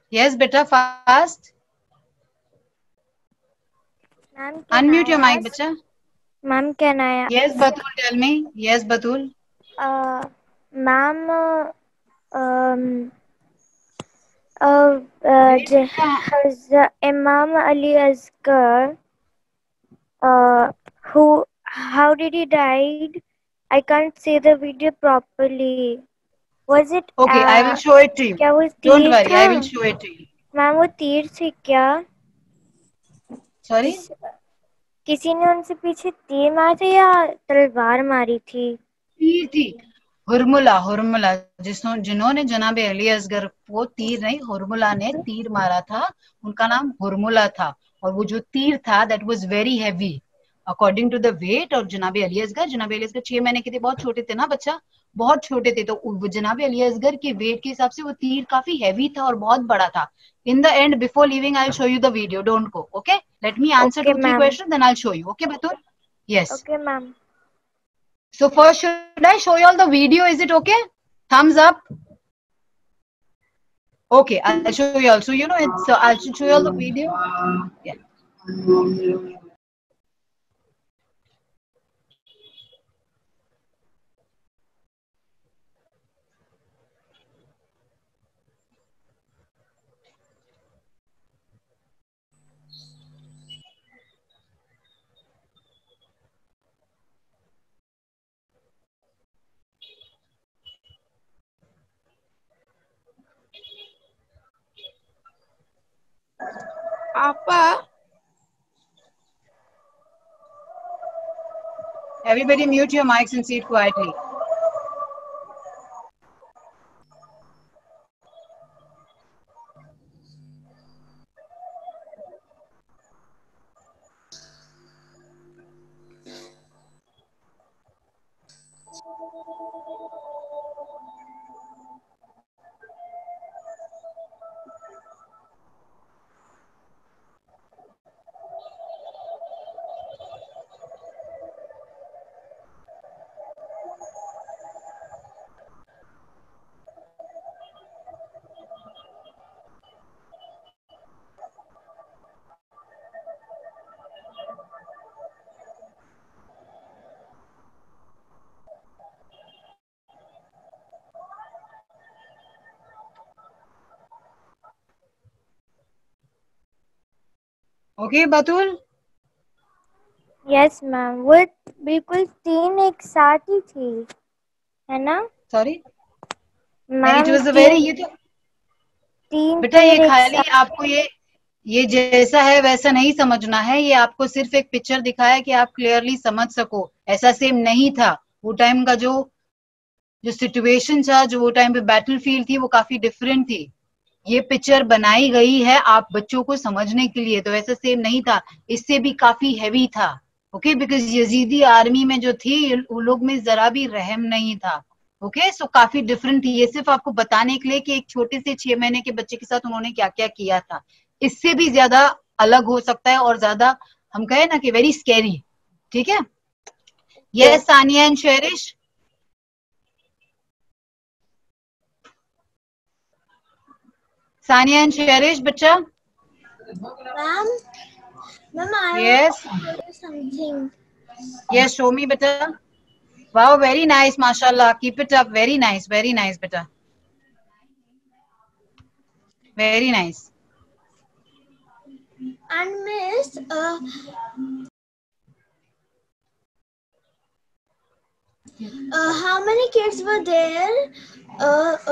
Yes, beta, fast. Ma'am, Unmute your mic, bacha. Ma'am, can I Yes, Batul, tell me. Yes, Batul. Ma'am, um, has Imam Ali Asgar, how did he died? I can't see the video properly. Was it, Okay, I will show it to you. क्या वो Don't तीर worry, था? I will show it to you. Ma'am वो तीर थे क्या? Sorry? किसी ने उनसे पीछे तीर मारे थे या तलवार मारी थी? तीर थी। हुरमुला जिन्होंने जनाब अली असगर वो तीर नहीं, हुरमुला ने तीर मारा था, उनका नाम हुरमुला था, और वो जो तीर था that was very heavy according to the weight of जनाब अली असगर। जनाब अली असगर 6 महीने के थे, बहुत छोटे थे ना बच्चा, बहुत छोटे थे, तो जनाब अली असगर के वेट के हिसाब से वो तीर काफी हैवी था और बहुत बड़ा था। In the end before leaving I will show you the video, don't go, okay? Let me answer Okay, 2-3 ma'am. Question then I will show you, okay Batool? Yes. Okay, ma'am. So first, should I show you all the video? Is it okay? Thumbs up. Okay, I'll show you all. So it's I'll show you all the video. Yeah. Appa, Everybody mute your mics and sit quietly. Okay, Batul? Yes ma'am, वो बिल्कुल 3 एक साथ ही थी, है ना Sorry? नहीं, it ma'am? was a very, ये तो 3 बेटा ये पेड़ एक खाली साथ। आपको ये जैसा है वैसा नहीं समझना है। ये आपको सिर्फ एक पिक्चर दिखाया कि आप क्लियरली समझ सको। ऐसा सेम नहीं था। वो टाइम का जो जो सिचुएशन था, जो वो टाइम पे बैटलफील्ड थी, वो काफी डिफरेंट थी। ये पिक्चर बनाई गई है आप बच्चों को समझने के लिए, तो ऐसा सेम नहीं था। इससे भी काफी हैवी था। ओके, बिकॉज यजीदी आर्मी में जो थी, उन लोग में जरा भी रहम नहीं था। ओके, सो काफी डिफरेंट थी। ये सिर्फ आपको बताने के लिए कि एक छोटे से 6 महीने के बच्चे के साथ उन्होंने क्या क्या किया था। इससे भी ज्यादा अलग हो सकता है और ज्यादा, हम कहे ना कि वेरी स्कैरी। ठीक है? Yes Sania and Sherish. Sania and Sherish बच्चा। Ma'am, I want yes, to tell you something. Yes show me बेटा। Wow, very nice, mashallah. Keep it up. Very nice, beta. Very nice. And Miss, how many kids were there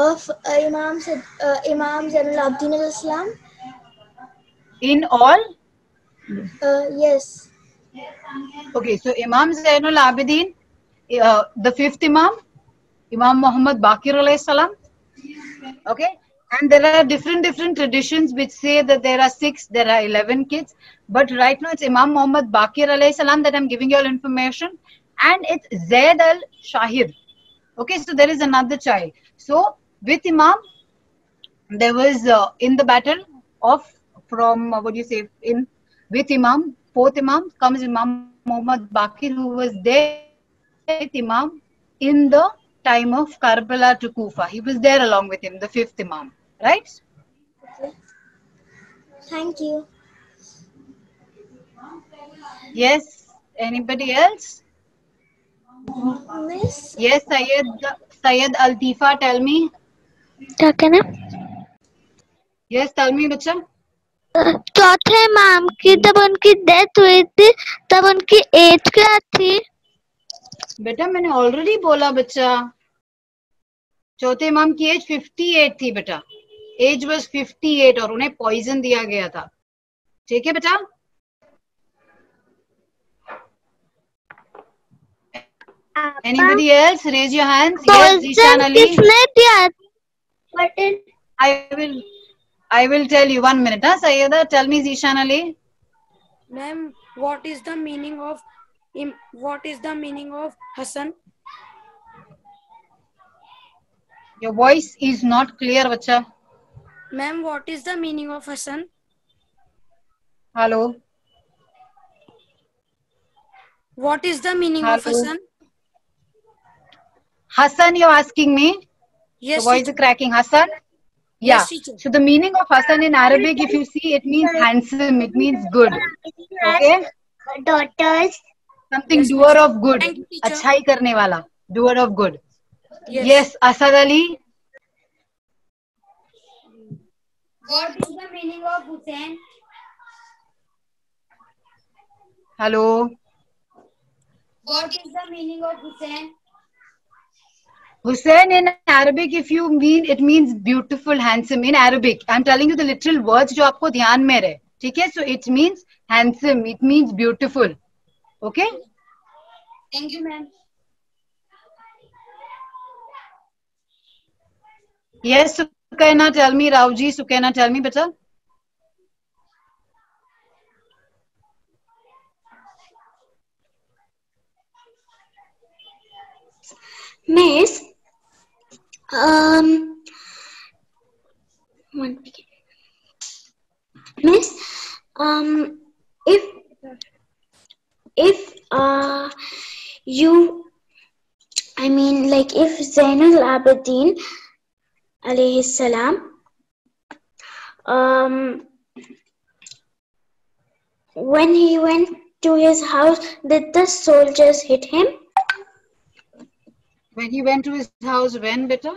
of Imam Zainul Abidin alayhi salam? In all, Yes. okay, so Imam Zainul Abidin, the fifth Imam, Imam Muhammad Baqir alayhi salam. Okay, and there are different traditions which say that there are 6, there are 11 kids, but right now it's Imam Muhammad Baqir alayhi salam that I'm giving you all information, and it's Zaid al Shahid. Okay, so there is another child. So with Imam, there was in the battle of, from what do you say, in with Imam, fourth Imam comes Imam Muhammad Baqir, who was there with Imam in the time of Karbala to Kufa. He was there along with him, the fifth Imam, right? Okay. Thank you. Yes. Anybody else? Miss, Yes, Syed Altifa, tell me. क्या कहना? Yes, tell me, बच्चा. चौथे इमाम की जब उनकी death हुई थी तब उनकी एज क्या थी? बेटा मैंने ऑलरेडी बोला बच्चा, चौथे इमाम की एज 58 थी बेटा। एज वाज 58 और उन्हें पॉइजन दिया गया था। ठीक है बेटा? Anybody else? Raise your hands. Yes, Zishan Ali. किसने दिया? I will tell you. 1 minute. Huh, Sayyida? Tell me, Zishan Ali. Ma'am, what is the meaning of Hassan? Your voice is not clear, bacha. Ma'am, what is the meaning of Hassan? Hello. What is the meaning of Hello. Hassan? Hassan, you're asking me? Yes, The voice teacher. is cracking. Hassan? Yeah. Yes, teacher. So the meaning of Hassan in Arabic, if you see, it means handsome. It means good. Okay? daughters. Something Yes, doer teacher. of good. Thank you, teacher. अच्छाई करने वाला. Doer of good. Yes. Yes, Asad Ali. What is the meaning of Hussein? Hello. What is the meaning of Hussein? Hussein in Arabic, if you mean, it means beautiful, handsome in Arabic. I'm telling you the literal words जो आपको ध्यान में रहे. ठीक है? So it means handsome. It means beautiful. Okay? Thank you, ma'am. Yes, Sukaina, tell me. Rauji, Sukaina, tell me, beta. Miss, Miss, if you, I mean, like if Zainul Abidin alayhi salam, when he went to his house, did the soldiers hit him? When he went to his house, when, beta?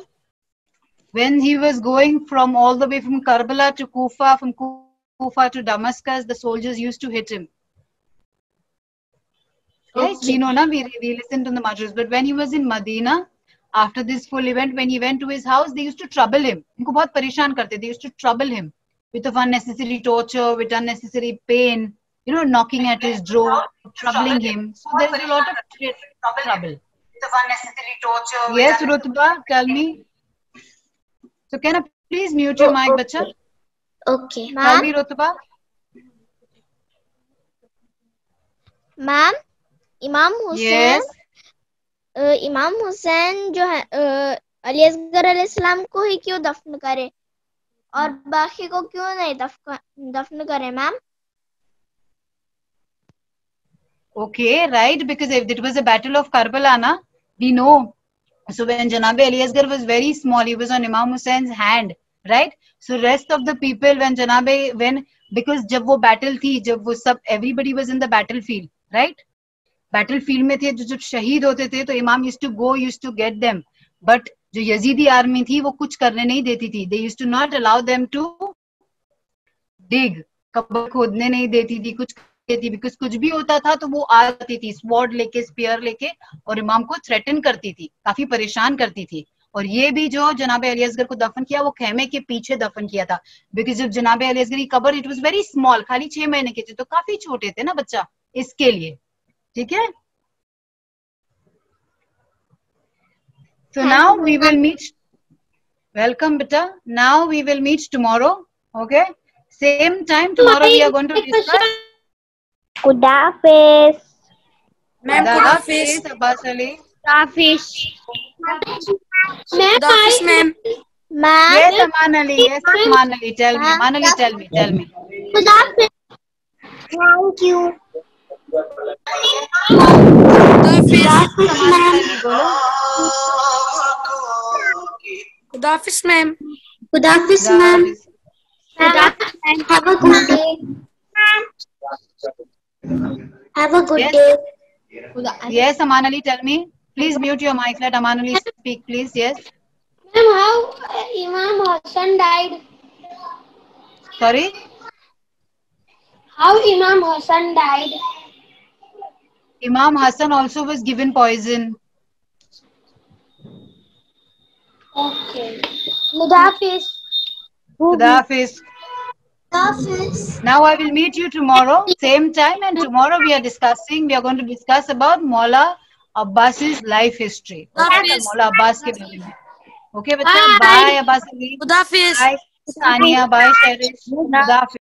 When he was going from all the way from Karbala to Kufa, from Kufa Kufa to Damascus, the soldiers used to hit him. Yes, we know, na, we listened to the martyrs. But when he was in Medina, after this full event, when he went to his house, they used to trouble him. उनको बहुत परेशान करते. They used to trouble him with of unnecessary torture, with unnecessary pain, you know, knocking at his door, troubling him. So there is a lot of trouble. With of unnecessary torture. Yes, Rutba, tell me. So can I please mute your mic, bacha? Okay. Tell Ma'am, me, Rutba. Ma'am इमाम Hussain Yes. इमाम हुसैन जो है अली असगर अलैहिस्सलाम को ही क्यों दफन करे और बाकी को क्यों नहीं दफन करे ma'am? Okay, right, because if it was a battle of Karbala, na, we know. So when Janabe Ali Asgar was very small, he was on Imam Hussein's hand, right? So rest of the people, because जब वो battle थी, जब वो सब, everybody was in the battlefield, right? Battlefield में थे, जो शहीद होते थे, तो Imam used to get them. But जो यजीदी army थी, वो कुछ करने नहीं देती थी. They used to not allow them to dig, कब्र खोदने नहीं देती थी, कुछ थी, बिकॉज कुछ भी होता था तो वो आ जाती थी स्वॉर्ड लेके, स्पीयर लेके, और इमाम को थ्रेटन करती थी, काफी परेशान करती थी. और ये भी जो जनाब अली असगर को दफन किया, वो खेमे के पीछे दफन किया था, बिकॉज जब जनाब अली असगर की कब्र, इट वाज वेरी स्मॉल, खाली 6 महीने के थे, तो काफी छोटे थे ना बच्चा, इसके लिए. ठीक है. So now we will meet. Welcome, beta. Now we will meet tomorrow. Okay. Same time tomorrow we are going to discuss. खुदा हाफिज. मैम खुदा हाफिज. Abbas Ali. हाफिज. खुदा हाफिज ma'am. Ma'am Yes, Aman Ali. Yes, Aman Ali. Tell me. Aman Ali, tell me. Tell me. खुदा हाफिज. Thank you. खुदा हाफिज. खुदा हाफिज मैम. खुदा हाफिज ma'am. Have a good day. Have a good Yes. day. Yes, Aman Ali, tell me. Please mute your mic. Let Aman Ali speak, please. Yes. Ma'am, how Imam Hassan died? Sorry. How Imam Hassan died? Imam Hassan also was given poison. Okay. Mudafis. Khuda Hafiz. Now I will meet you tomorrow, same time, and tomorrow we are going to discuss about Maula Abbas's life history. Okay, Maula Abbas ke bare mein. Okay, bachcha, bye Abbas Ali. खुदा हाफिज. Bye Sania, bye Sherish. Khuda Hafiz.